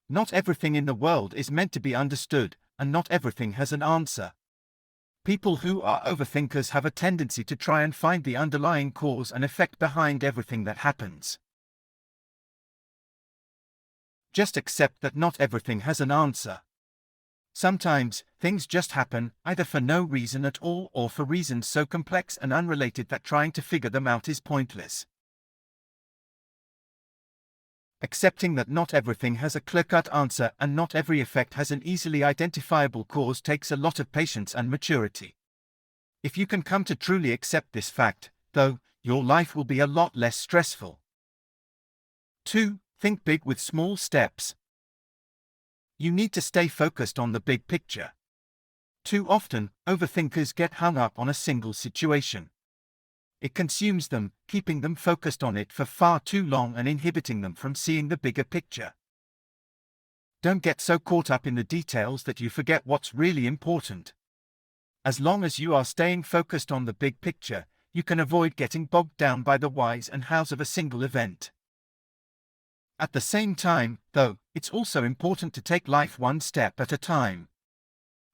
Not everything in the world is meant to be understood, and not everything has an answer. People who are overthinkers have a tendency to try and find the underlying cause and effect behind everything that happens. Just accept that not everything has an answer. Sometimes, things just happen, either for no reason at all or for reasons so complex and unrelated that trying to figure them out is pointless. Accepting that not everything has a clear-cut answer and not every effect has an easily identifiable cause takes a lot of patience and maturity. If you can come to truly accept this fact, though, your life will be a lot less stressful. 2. Think big with small steps. You need to stay focused on the big picture. Too often, overthinkers get hung up on a single situation. It consumes them, keeping them focused on it for far too long and inhibiting them from seeing the bigger picture. Don't get so caught up in the details that you forget what's really important. As long as you are staying focused on the big picture, you can avoid getting bogged down by the whys and hows of a single event. At the same time, though, it's also important to take life one step at a time.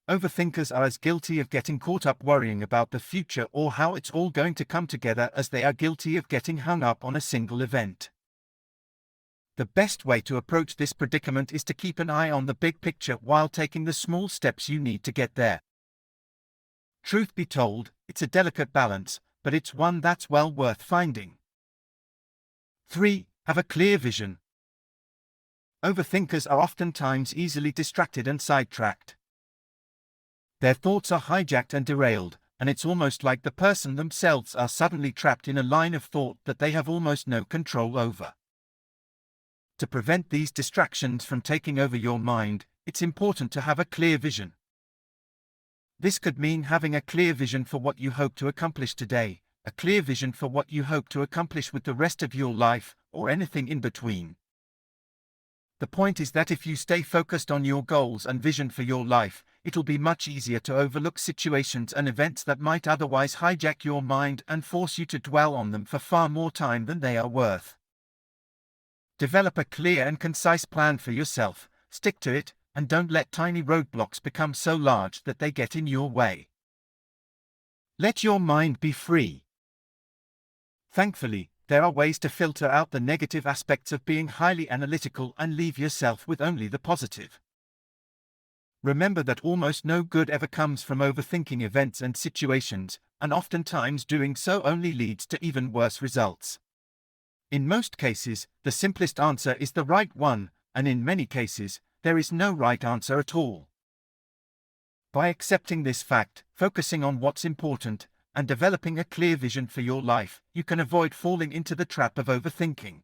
Overthinkers are as guilty of getting caught up worrying about the future or how it's all going to come together as they are guilty of getting hung up on a single event. The best way to approach this predicament is to keep an eye on the big picture while taking the small steps you need to get there. Truth be told, it's a delicate balance, but it's one that's well worth finding. 3. Have a clear vision. Overthinkers are oftentimes easily distracted and sidetracked. Their thoughts are hijacked and derailed, and it's almost like the person themselves are suddenly trapped in a line of thought that they have almost no control over. To prevent these distractions from taking over your mind, it's important to have a clear vision. This could mean having a clear vision for what you hope to accomplish today, a clear vision for what you hope to accomplish with the rest of your life, or anything in between. The point is that if you stay focused on your goals and vision for your life, it'll be much easier to overlook situations and events that might otherwise hijack your mind and force you to dwell on them for far more time than they are worth. Develop a clear and concise plan for yourself, stick to it, and don't let tiny roadblocks become so large that they get in your way. Let your mind be free. Thankfully, there are ways to filter out the negative aspects of being highly analytical and leave yourself with only the positive. Remember that almost no good ever comes from overthinking events and situations, and oftentimes doing so only leads to even worse results. In most cases, the simplest answer is the right one, and in many cases, there is no right answer at all. By accepting this fact, focusing on what's important, and developing a clear vision for your life, you can avoid falling into the trap of overthinking.